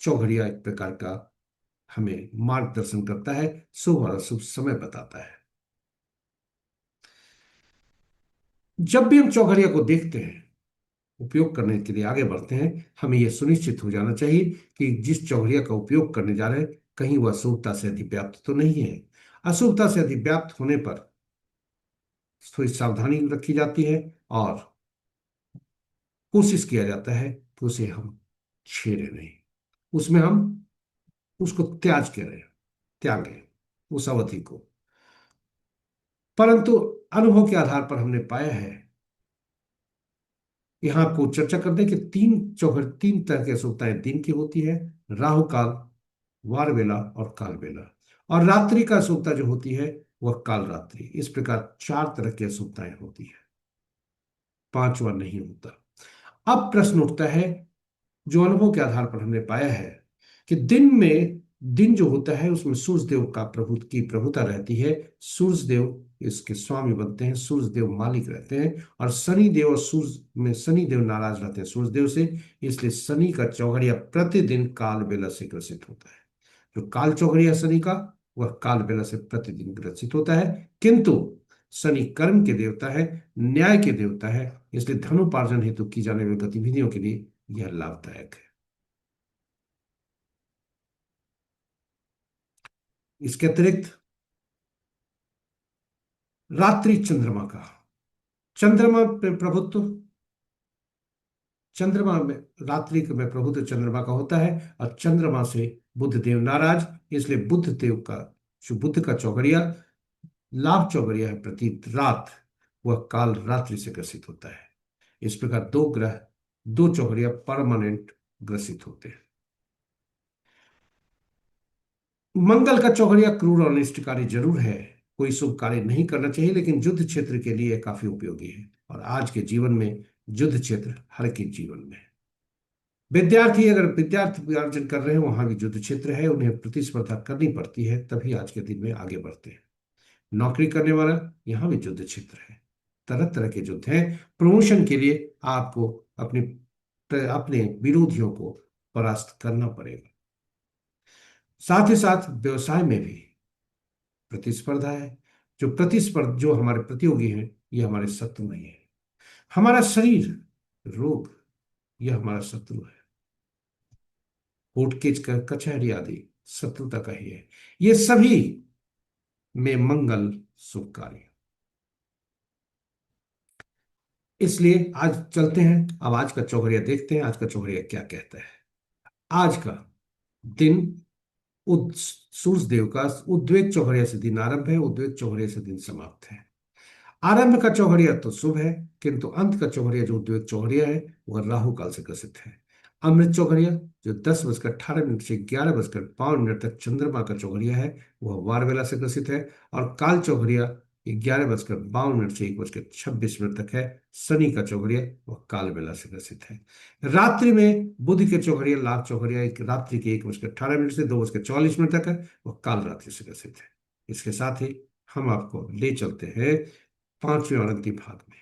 चौघड़िया एक प्रकार का हमें मार्गदर्शन करता है, शुभ और अशुभ समय बताता है। जब भी हम चौघड़िया को देखते हैं, उपयोग करने के लिए आगे बढ़ते हैं, हमें यह सुनिश्चित हो जाना चाहिए कि जिस चौघड़िया का उपयोग करने जा रहे हैं कहीं वह अशुभता से अधिव्याप्त तो नहीं है। अशुभता से अधिव्याप्त होने पर थोड़ी सावधानी रखी जाती है, और कोशिश किया जाता है कि उसे हम छेड़े नहीं, उसमें हम उसको त्यागें उस अवधि को। परंतु अनुभव के आधार पर हमने पाया है, यहाँ आपको चर्चा कर दें कि तीन तरह की अशुभताएं दिन की होती है: राहु काल, वार वेला और काल वेला। और रात्रि का अशुभता जो होती है वह काल रात्रि। इस प्रकार 4 तरह की अशुभताएं होती है, पांचवा नहीं होता। अब प्रश्न उठता है, जो अनुभव के आधार पर हमने पाया है कि दिन जो होता है उसमें सूर्य देव का प्रभुता रहती है। सूर्य देव इसके स्वामी बनते हैं, सूर्य देव मालिक रहते हैं, और शनि देव और सूर्य में शनि देव नाराज रहते हैं सूर्य देव से। इसलिए शनि का चौघड़िया प्रतिदिन काल बेला से ग्रसित होता है। जो काल चौघड़िया शनि का, वह काल बेला से प्रतिदिन ग्रसित होता है, किंतु शनि कर्म के देवता है, न्याय के देवता है, इसलिए धनोपार्जन हेतु की जाने वाली गतिविधियों के लिए यह लाभदायक है। इसके अतिरिक्त रात्रि चंद्रमा का, चंद्रमा पे प्रभुत्व, चंद्रमा में रात्रि में प्रभुत्व चंद्रमा का होता है, और चंद्रमा से बुध देव नाराज। इसलिए बुध देव का जो बुध का चौघड़िया लाभ चौघड़िया है प्रति रात, वह काल रात्रि से ग्रसित होता है। इस प्रकार 2 ग्रह, 2 चौघड़िया परमानेंट ग्रसित होते हैं। मंगल का चौघड़िया क्रूर और अनिष्टकारी जरूर है, कोई शुभ कार्य नहीं करना चाहिए, लेकिन युद्ध क्षेत्र के लिए काफी उपयोगी है, और आज के जीवन में युद्ध क्षेत्र हर के जीवन में है। विद्यार्थी अगर विद्यार्थी अर्जन कर रहे हैं वहां भी युद्ध क्षेत्र है, उन्हें प्रतिस्पर्धा करनी पड़ती है, तभी आज के दिन में आगे बढ़ते हैं। नौकरी करने वाला, यहाँ भी युद्ध क्षेत्र है, तरह तरह के युद्ध हैं। प्रमोशन के लिए आपको अपने अपने विरोधियों को परास्त करना पड़ेगा। साथ ही साथ व्यवसाय में भी प्रतिस्पर्धा है। जो हमारे प्रतियोगी हैं ये हमारे शत्रु नहीं है। हमारा शरीर, रोग, यह हमारा शत्रु है। कोर्ट केस कचहरी आदि शत्रुता का ही है। ये सभी में मंगल शुभ कार्य। इसलिए आज चलते हैं, अब आज का चौघड़िया देखते हैं, आज का चौघड़िया क्या कहता है। आज का दिन सूर्य देव का उद्वेग चौघड़िया से दिन आरंभ है, उद्वेग चौघड़िया से दिन समाप्त है। आरंभ का चौघड़िया तो शुभ है, किंतु अंत का चौघड़िया जो उद्वेग चौघड़िया है वह राहु काल से ग्रसित है। अमृत चौघड़िया जो 10:18 से 11:52 तक चंद्रमा का चौघड़िया है वह वारवेला से ग्रसित है। और काल चौघड़िया 11:52 से 1:26 तक है। शनि का चौघड़िया वह काल बेला से ग्रसित है। रात्रि में बुध के चौघड़िया लाभ चौघड़िया एक रात्रि के 1:18 से 2:44 तक है, वह काल रात्रि से ग्रसित है। इसके साथ ही हम आपको ले चलते हैं पांचवें और अंतिम भाग में।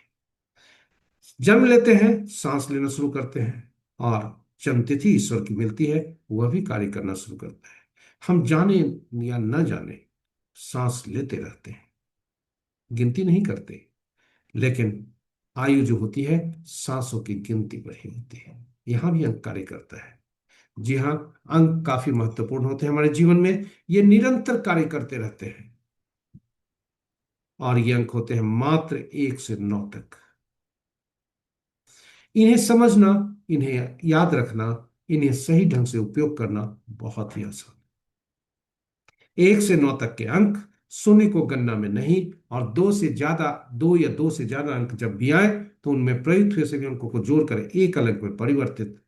जन्म लेते हैं, सांस लेना शुरू करते हैं, और जन्म तिथि ईश्वर की मिलती है, वह भी कार्य करना शुरू करता है। हम जाने या न जाने सांस लेते रहते हैं, गिनती नहीं करते, लेकिन आयु जो होती है सांसों की गिनती पर ही होती है। यहां भी अंक कार्य करता है। जी हाँ, अंक काफी महत्वपूर्ण होते हैं हमारे जीवन में, ये निरंतर कार्य करते रहते हैं। और ये अंक होते हैं मात्र 1 से 9 तक। इन्हें समझना, इन्हें याद रखना, इन्हें सही ढंग से उपयोग करना बहुत ही आसान। 1 से 9 तक के अंक शून्य को गणना में नहीं, और दो या दो से ज्यादा अंक जब भी आए तो उनमें प्रयुक्त हुए सभी अंकों को जोड़कर एक अलग में परिवर्तित,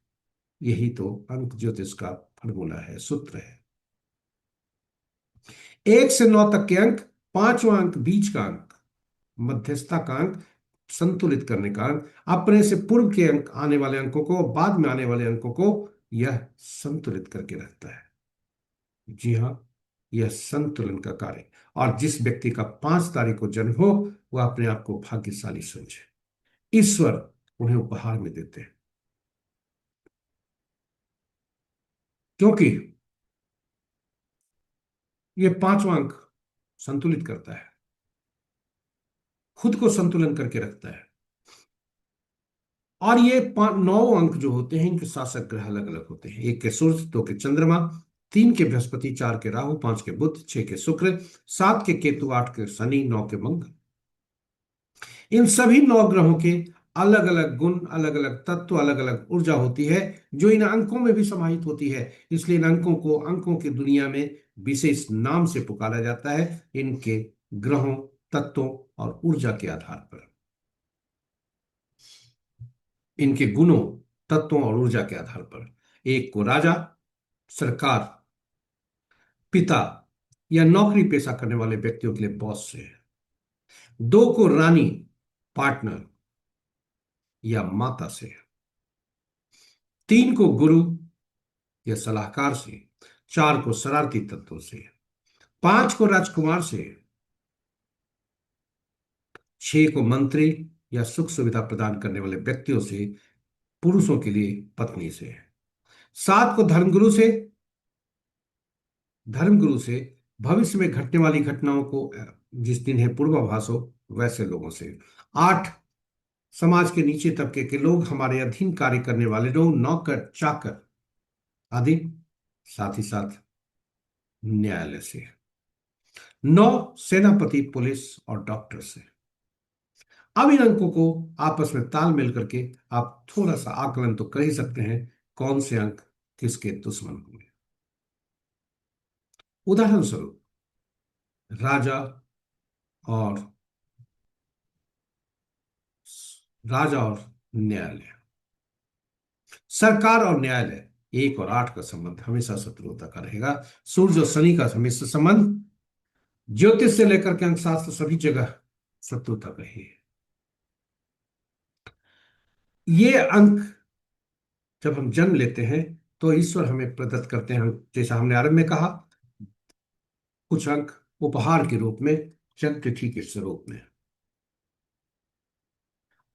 यही तो अंक ज्योतिष का फॉर्मूला है, सूत्र है। 1 से 9 तक के अंक, पांचवा अंक बीच का अंक, मध्यस्थता का अंक, संतुलित करने का अंक, अपने से पूर्व के अंक आने वाले अंकों को, बाद में आने वाले अंकों को यह संतुलित करके रखता है। जी हाँ, यह संतुलन का कार्य। और जिस व्यक्ति का 5 तारीख को जन्म हो वह अपने आप को भाग्यशाली समझे। ईश्वर उन्हें उपहार में देते हैं, क्योंकि यह पांचवा अंक संतुलित करता है, खुद को संतुलन करके रखता है। और ये 9 अंक जो होते हैं इनके शासक ग्रह अलग अलग होते हैं। 1 के सूर्य, 2 के चंद्रमा, 3 के बृहस्पति, 4 के राहु, 5 के बुध, 6 के शुक्र, 7 के केतु, 8 के शनि, 9 के मंगल। इन सभी 9 ग्रहों के अलग अलग गुण, अलग अलग तत्व, अलग अलग ऊर्जा होती है, जो इन अंकों में भी समाहित होती है। इसलिए इन अंकों को अंकों की दुनिया में विशेष नाम से पुकारा जाता है, इनके ग्रहों, तत्वों और ऊर्जा के आधार पर, इनके गुणों, तत्वों और ऊर्जा के आधार पर। एक को राजा, सरकार, पिता या नौकरी पेशा करने वाले व्यक्तियों के लिए बॉस से है। 2 को रानी, पार्टनर या माता से है। 3 को गुरु या सलाहकार से। 4 को शरारती तत्वों से। 5 को राजकुमार से। 6 को मंत्री या सुख सुविधा प्रदान करने वाले व्यक्तियों से, पुरुषों के लिए पत्नी से है। 7 को धर्मगुरु से, धर्मगुरु से भविष्य में घटने वाली घटनाओं को जिस दिन है पूर्वाभास हो वैसे लोगों से। 8 समाज के नीचे तबके के लोग, हमारे अधीन कार्य करने वाले लोग, नौकर चाकर आदि, साथ ही साथ न्यायालय से। 9 सेनापति, पुलिस और डॉक्टर से। अब इन अंकों को आपस में तालमेल करके आप थोड़ा सा आकलन तो कर ही सकते हैं कौन से अंक किसके दुश्मन होंगे। उदाहरण स्वरूप राजा और न्यायालय, सरकार और न्यायालय, 1 और 8 का संबंध हमेशा शत्रुता का रहेगा। सूर्य और शनि का हमेशा संबंध ज्योतिष से लेकर के अंकशास्त्र सभी जगह शत्रुता का ही है। ये अंक जब हम जन्म लेते हैं तो ईश्वर हमें प्रदत्त करते हैं, जैसा हमने आरंभ में कहा, कुछ अंक उपहार के रूप में, जन्म तिथि के स्वरूप में।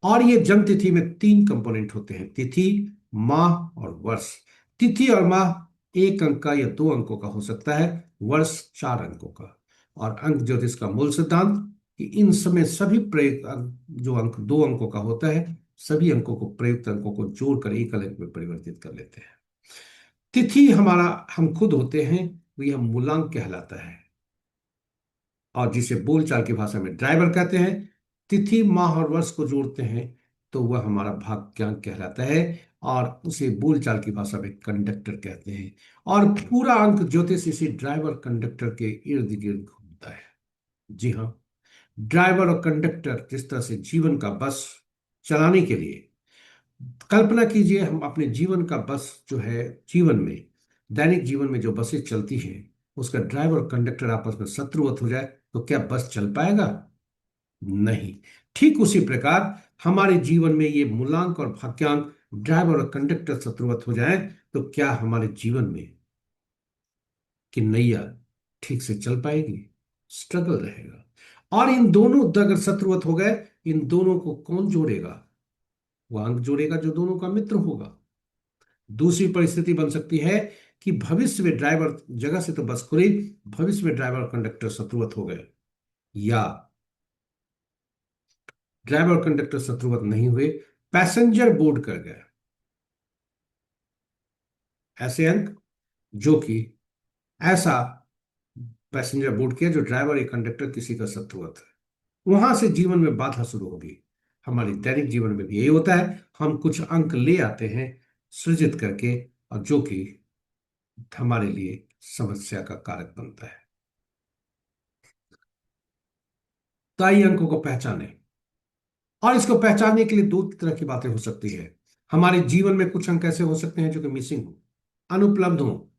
और ये जन्म तिथि में 3 कंपोनेंट होते हैं, तिथि, माह और वर्ष। तिथि और माह 1 अंक का या 2 अंकों का हो सकता है, वर्ष 4 अंकों का। और अंक ज्योतिष का मूल सिद्धांत कि इन समय सभी प्रयुक्त जो अंक 2 अंकों का होता है, सभी अंकों को, प्रयुक्त अंकों को जोड़कर एक अलग में परिवर्तित कर लेते हैं। तिथि हमारा हम खुद होते हैं, वो यह मूलांक कहलाता है, और जिसे बोलचाल की भाषा में ड्राइवर कहते हैं। तिथि माह और वर्ष को जोड़ते हैं तो वह हमारा भाग्यांक कहलाता है, और उसे बोलचाल की भाषा में कंडक्टर कहते हैं। और पूरा अंक ज्योतिष इसी ड्राइवर कंडक्टर के इर्द गिर्द घूमता है। जी हाँ, ड्राइवर और कंडक्टर जिस तरह से जीवन का बस चलाने के लिए, कल्पना कीजिए हम अपने जीवन का बस जो है, जीवन में, दैनिक जीवन में जो बसें चलती हैं, उसका ड्राइवर और कंडक्टर आपस में शत्रुवत हो जाए तो क्या बस चल पाएगा? नहीं। ठीक उसी प्रकार हमारे जीवन में ये मूलांक और भाग्यांक, ड्राइवर और कंडक्टर शत्रुवत हो जाए तो क्या हमारे जीवन में कि नैया ठीक से चल पाएगी? स्ट्रगल रहेगा। और इन दोनों अगर शत्रुवत हो गए, इन दोनों को कौन जोड़ेगा? वह अंक जोड़ेगा जो दोनों का मित्र होगा। दूसरी परिस्थिति बन सकती है कि भविष्य में ड्राइवर, जगह से तो बस खुली, भविष्य में ड्राइवर और कंडक्टर शत्रुवत हो गए, या ड्राइवर और कंडक्टर शत्रुवत नहीं हुए, पैसेंजर बोर्ड कर गए। ऐसे अंक जो कि ऐसा पैसेंजर बोर्ड किया जो ड्राइवर या कंडक्टर किसी का शत्रुवत है, वहां से जीवन में बाधा शुरू होगी। हमारे दैनिक जीवन में भी यही होता है, हम कुछ अंक ले आते हैं सृजित करके, और जो कि हमारे लिए समस्या का कारक बनता है। तो आइए अंकों को पहचाने। और इसको पहचानने के लिए दो तरह की बातें हो सकती है। हमारे जीवन में कुछ अंक ऐसे हो सकते हैं जो कि मिसिंग हो, अनुपलब्ध हो,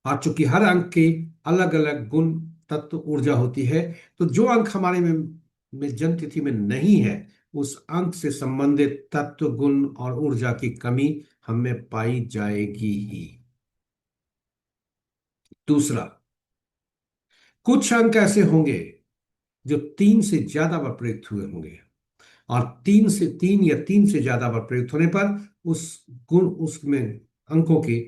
और चूंकि हर अंक के अलग अलग गुण, तत्व, ऊर्जा होती है, तो जो अंक हमारे में जन्म तिथि में नहीं है, उस अंक से संबंधित तत्व, गुण और ऊर्जा की कमी हमें पाई जाएगी ही। दूसरा, कुछ अंक ऐसे होंगे जो 3 से ज्यादा बार प्रयुक्त हुए होंगे, और 3 या 3 से ज्यादा बार प्रयुक्त होने पर उस गुण, उसमें अंकों की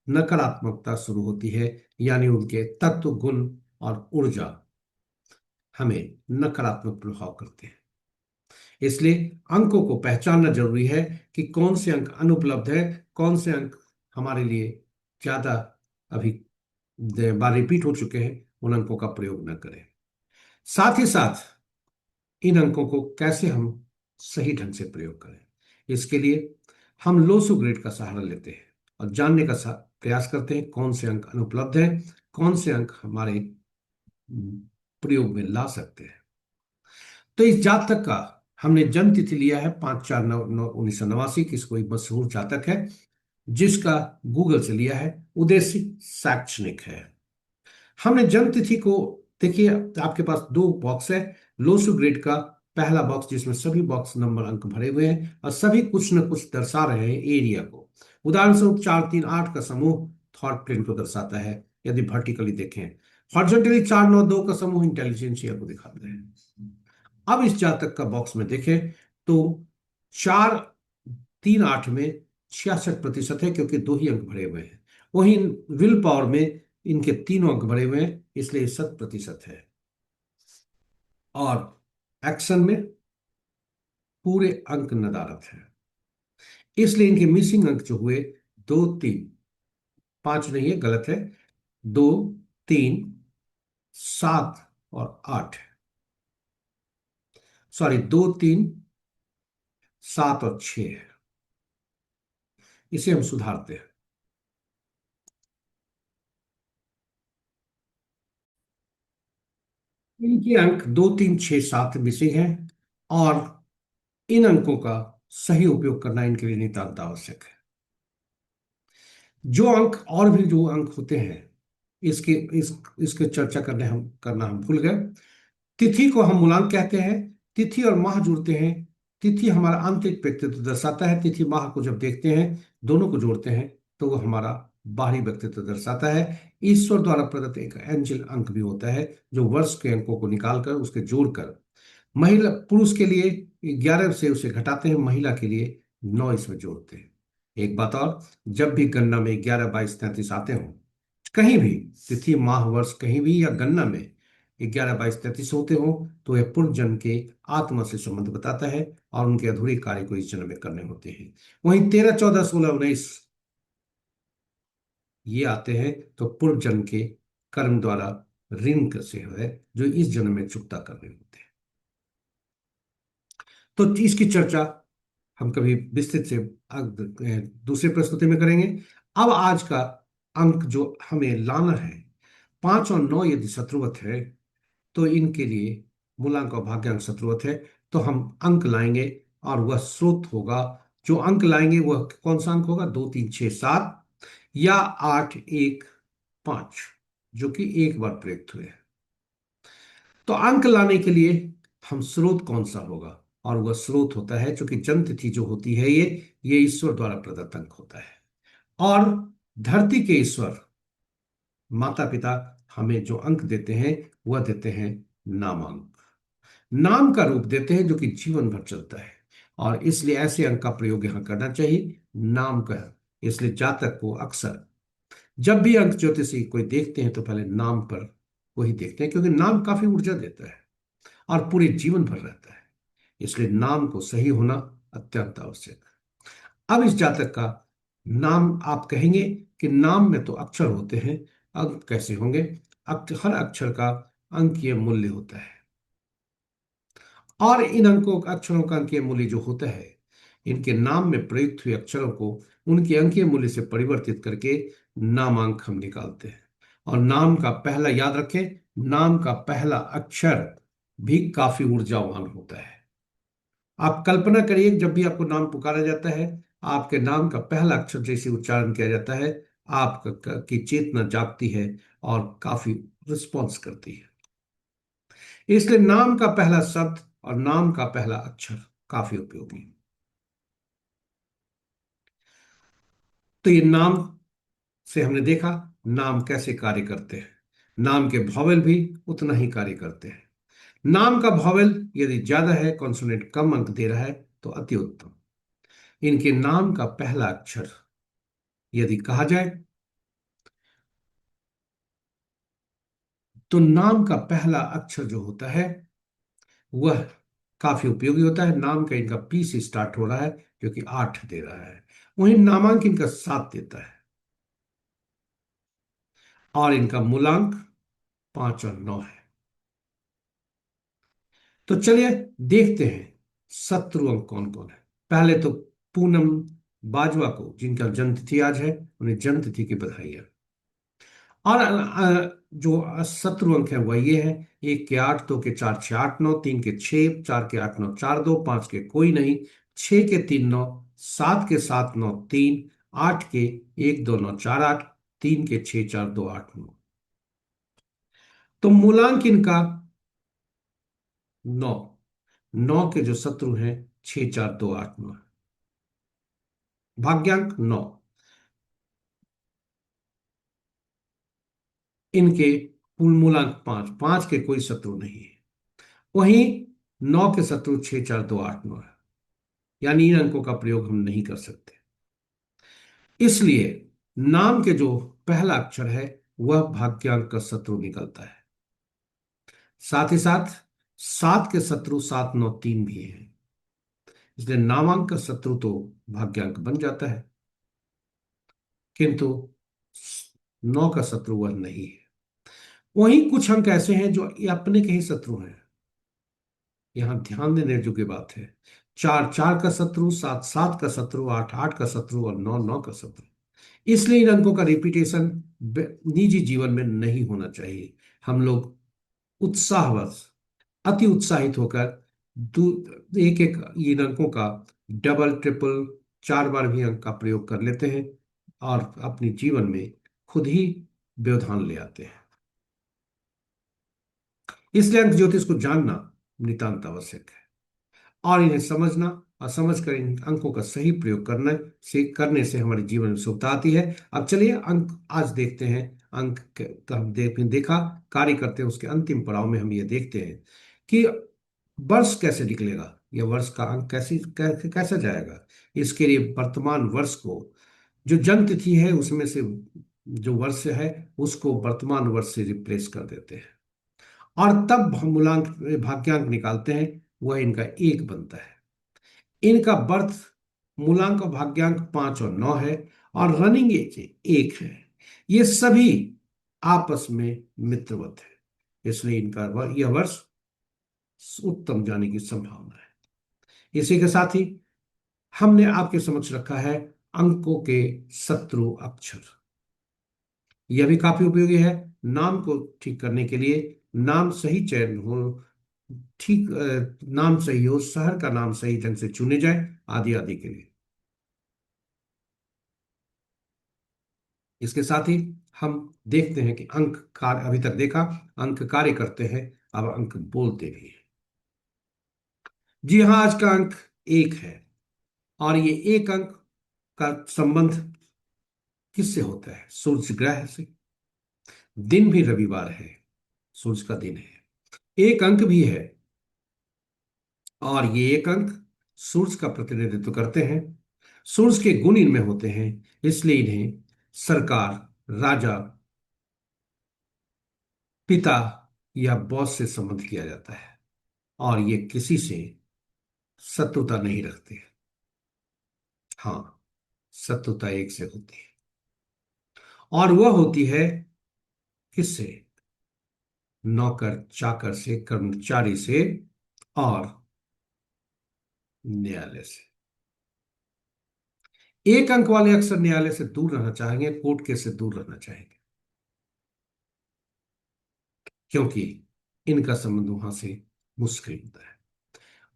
नकारात्मकता शुरू होती है, यानी उनके तत्व, गुण और ऊर्जा हमें नकारात्मक प्रभाव करते हैं। इसलिए अंकों को पहचानना जरूरी है कि कौन से अंक अनुपलब्ध है, कौन से अंक हमारे लिए ज्यादा अभी बार रिपीट हो चुके हैं, उन अंकों का प्रयोग न करें। साथ ही साथ इन अंकों को कैसे हम सही ढंग से प्रयोग करें, इसके लिए हम लोसो ग्रेड का सहारा लेते हैं और जानने का प्रयास करते हैं कौन से अंक अनुपलब्ध है, कौन से अंक हमारे प्रयोग में ला सकते हैं। तो इस जातक का हमने जन्म तिथि लिया है 5/4/1989 की, कोई मशहूर जातक है जिसका गूगल से लिया है, उद्देश्य शैक्षणिक है। हमने जन्म तिथि को, देखिए आपके पास दो बॉक्स है लोसु ग्रेड का। पहला बॉक्स जिसमें सभी बॉक्स नंबर अंक भरे हुए हैं और सभी कुछ न कुछ दर्शा रहे हैं एरिया को। उदाहरण स्वरूप 438 का समूह थॉट प्लेन को दर्शाता है, यदि वर्टिकली देखें। हॉरिजॉन्टली 492 का समूह इंटेलिजेंसिया को दिखाते हैं। अब इस जातक का बॉक्स में देखें तो 438 में 66% है, क्योंकि दो ही अंक भरे हुए हैं। वहीं विल पावर में इनके तीनों अंक भरे हुए हैं, इसलिए 100% है। और एक्शन में पूरे अंक नदारत है, इसलिए इनके मिसिंग अंक जो हुए 2, 3, 5 नहीं है, गलत है, 2, 3, 7 और 8। सॉरी, 2, 3, 7 और 6 है। इसे हम सुधारते हैं। इनके अंक 2, 3, 6, 7 मिसिंग है, और इन अंकों का सही उपयोग करना इनके लिए नितांत आवश्यक है। जो अंक, और भी जो अंक होते हैं, इसके इसके चर्चा करना हम भूल गए। तिथि को हम मूलांक कहते हैं। तिथि और माह जुड़ते हैं। तिथि हमारा आंतरिक व्यक्तित्व दर्शाता है। तिथि माह को जब देखते हैं, दोनों को जोड़ते हैं, तो वो हमारा बाहरी व्यक्तित्व दर्शाता है। ईश्वर द्वारा प्रदत्त एक एंजल अंक भी होता है, जो वर्ष के अंकों को निकालकर उसके जोड़कर महिला, पुरुष के लिए 11 से उसे घटाते हैं, महिला के लिए 9 इसमें जोड़ते हैं। एक बात और, जब भी गणना में 11, 22, 33 आते हों, कहीं भी तिथि माह वर्ष कहीं भी, या गणना में 11, 22, 33 होते हों, तो यह पूर्व जन्म के आत्मा से संबंध बताता है और उनके अधूरे कार्य को इस जन्म में करने होते हैं। वहीं 13, 14, 16, 19 ये आते हैं तो पूर्व जन्म के कर्म द्वारा ऋण से है जो इस जन्म में चुकता करने होते हैं। तो इसकी चर्चा हम कभी विस्तृत से दूसरे प्रस्तुति में करेंगे। अब आज का अंक जो हमें लाना है, 5 और 9 यदि शत्रुवत है तो इनके लिए मूलांक और भाग्यांक शत्रुवत है, तो हम अंक लाएंगे और वह स्रोत होगा। जो अंक लाएंगे वह कौन सा अंक होगा? 2 3 6 7 या 8 1 5, जो कि एक बार प्रयुक्त हुए हैं। तो अंक लाने के लिए हम स्रोत कौन सा होगा? और वह स्रोत होता है, चूंकि जन्म तिथि जो होती है ये ईश्वर द्वारा प्रदत्त अंक होता है। और धरती के ईश्वर माता पिता हमें जो अंक देते हैं वह देते हैं नामांक। नाम का रूप देते हैं जो कि जीवन भर चलता है, और इसलिए ऐसे अंक का प्रयोग यहां करना चाहिए, नाम का। इसलिए जातक को अक्सर जब भी अंक ज्योतिषी कोई देखते हैं तो पहले नाम पर वही देखते हैं, क्योंकि नाम काफी ऊर्जा देता है और पूरे जीवन भर रहता है। इसलिए नाम को सही होना अत्यंत आवश्यक। अब इस जातक का नाम आप कहेंगे कि नाम में तो अक्षर होते हैं, अंक कैसे होंगे? हर अक्षर का अंकीय मूल्य होता है, और इन अंकों अक्षरों का अंकीय मूल्य जो होता है, इनके नाम में प्रयुक्त हुए अक्षरों को उनके अंकीय मूल्य से परिवर्तित करके नामांक हम निकालते हैं। और नाम का पहला, याद रखें, नाम का पहला अक्षर भी काफी ऊर्जावान होता है। आप कल्पना करिए, जब भी आपको नाम पुकारा जाता है, आपके नाम का पहला अक्षर जैसे उच्चारण किया जाता है, आपका की चेतना जागती है और काफी रिस्पॉन्स करती है। इसलिए नाम का पहला शब्द और नाम का पहला अक्षर काफी उपयोगी है। तो ये नाम से हमने देखा नाम कैसे कार्य करते हैं। नाम के वॉवेल भी उतना ही कार्य करते हैं। नाम का वॉवेल यदि ज्यादा है, कॉन्सोनेंट कम अंक दे रहा है, तो अति उत्तम। इनके नाम का पहला अक्षर यदि कहा जाए तो नाम का पहला अक्षर जो होता है वह काफी उपयोगी होता है। नाम का इनका पी से स्टार्ट हो रहा है, जो कि 8 दे रहा है। वहीं नामांक इनका 7 देता है, और इनका मूलांक 5 और 9 है। तो चलिए देखते हैं शत्रु अंक कौन कौन है। पहले तो पूनम बाजवा को, जिनका जन्म तिथि आज है, उन्हें जन्म तिथि की बधाई है। और जो शत्रु अंक है वह ये है: 1 के 8, 2 के 4, 6 8 9, 3 के 6, 4 के 8 9, 4 2, 5 के कोई नहीं, 6 के 3 9, 7 के 7 9 3, 8 के 1 2 9 4 8, 3 के 6 4 2 8 9। तो मूलांक इनका 9। 9 के जो शत्रु हैं 6 4 2 8 9, भाग्यांक 9। इनके मूलांक 5। 5 के कोई शत्रु नहीं है। वहीं 9 के शत्रु 6 4 2 8 9 है, यानी इन अंकों का प्रयोग हम नहीं कर सकते। इसलिए नाम के जो पहला अक्षर है वह भाग्यांक का शत्रु निकलता है। साथ ही साथ 7 के शत्रु 7 9 3 भी है, इसलिए नामांक का शत्रु तो भाग्यांक बन जाता है, किंतु 9 का शत्रु वह नहीं है। वहीं कुछ अंक ऐसे हैं जो ये अपने के ही शत्रु हैं। यहां ध्यान देने योग्य बात है, 4 4 का शत्रु, 7 7 का शत्रु, 8 8 का शत्रु और 9 9 का शत्रु। इसलिए इन अंकों का रिपीटेशन निजी जीवन में नहीं होना चाहिए। हम लोग उत्साहवश, अति उत्साहित होकर एक एक इन अंकों का डबल ट्रिपल 4 बार भी अंक का प्रयोग कर लेते हैं और अपने जीवन में खुद ही व्यवधान ले आते हैं। इसलिए अंक ज्योतिष को जानना नितांत आवश्यक है, और इन्हें समझना और समझकर इन अंकों का सही प्रयोग करने से हमारे जीवन में सुखता आती है। अब चलिए अंक आज देखते हैं। अंक तो हम देखा कार्य करते हैं, उसके अंतिम पड़ाव में हम ये देखते हैं कि वर्ष कैसे निकलेगा, यह वर्ष का अंक कैसे जाएगा। इसके लिए वर्तमान वर्ष को, जो जन्म तिथि है उसमें से जो वर्ष है उसको वर्तमान वर्ष से रिप्लेस कर देते हैं, और तब हम मूलांक भाग्यांक निकालते हैं, वह इनका 1 बनता है। इनका बर्थ मूलांक और भाग्यांक 5 और 9 है, और रनिंग एज 1 है। ये सभी आपस में मित्रवत है, इसलिए इनका यह वर्ष उत्तम जाने की संभावना है। इसी के साथ ही हमने आपके समक्ष रखा है अंकों के शत्रु अक्षर। यह भी काफी उपयोगी है नाम को ठीक करने के लिए। नाम सही चयन हो, ठीक नाम सही हो, शहर का नाम सही ढंग से चुने जाए, आदि आदि के लिए। इसके साथ ही हम देखते हैं कि अंक कार्य, अभी तक देखा अंक कार्य करते हैं, अब अंक बोलते भी हैं। जी हाँ, आज का अंक 1 है। और ये 1 अंक का संबंध किससे होता है? सूर्य ग्रह से। दिन भी रविवार है, सूर्य का दिन है। 1 अंक भी है, और ये 1 अंक सूर्य का प्रतिनिधित्व करते हैं। सूर्य के गुण इनमें होते हैं, इसलिए इन्हें सरकार, राजा, पिता या बॉस से संबंध किया जाता है। और ये किसी से शत्रुता नहीं रखते हैं। हाँ, शत्रुता एक से होती है, और वह होती है किससे? नौकर चाकर से, कर्मचारी से, और न्यायालय से। 1 अंक वाले अक्सर न्यायालय से दूर रहना चाहेंगे, कोर्ट केस से दूर रहना चाहेंगे, क्योंकि इनका संबंध वहां से मुश्किल होता है।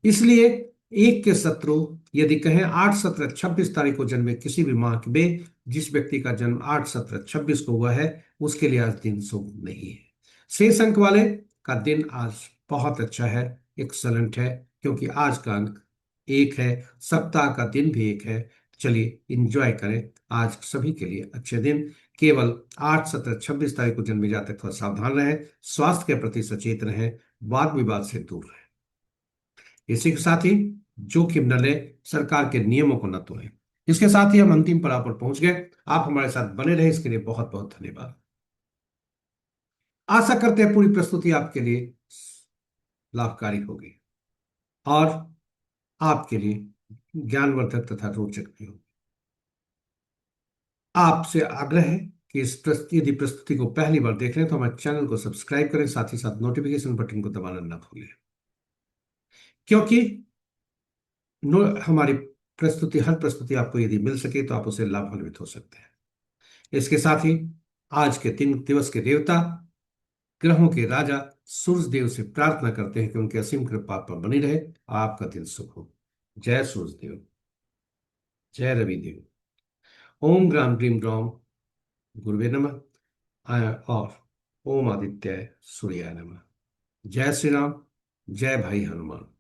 इसलिए 1 के शत्रु, यदि कहें 8 17 26 तारीख को जन्मे किसी भी माह में, जिस व्यक्ति का जन्म 8 17 26 को हुआ है, उसके लिए आज दिन शुभ नहीं है। शेष अंक वाले का दिन आज बहुत अच्छा है, एक्सलेंट है, क्योंकि आज का अंक 1 है, सप्ताह का दिन भी 1 है। चलिए इंजॉय करें आज सभी के लिए अच्छे दिन। केवल 8 17 26 तारीख को जन्मे जातक थोड़ा सावधान रहें, स्वास्थ्य के प्रति सचेत रहें, वाद विवाद से दूर रहें। इसी के साथ ही जोखिम न ले, सरकार के नियमों को न तोड़ें। इसके साथ ही हम अंतिम पड़ाव पर पहुंच गए। आप हमारे साथ बने रहे, इसके लिए बहुत बहुत धन्यवाद। आशा करते हैं पूरी प्रस्तुति आपके लिए लाभकारी होगी, और आपके लिए ज्ञानवर्धक तथा रोचक भी होगी। आपसे आग्रह है कि यदि प्रस्तुति को पहली बार देख रहे हैं तो हमारे चैनल को सब्सक्राइब करें, साथ ही साथ नोटिफिकेशन बटन को दबाना न भूलें, क्योंकि हमारी प्रस्तुति, हर प्रस्तुति आपको यदि मिल सके तो आप उसे लाभान्वित हो सकते हैं। इसके साथ ही आज के दिन दिवस के देवता, ग्रहों के राजा सूर्य देव से प्रार्थना करते हैं कि उनके असीम कृपा पर बनी रहे, आपका दिन शुभ हो। जय सूर्य देव, जय रवि देव। ओम ग्राम ग्रीम ग्राम गुरुवे नमः। और ओम आदित्य सूर्याय नमः। जय श्री राम, जय भाई हनुमान।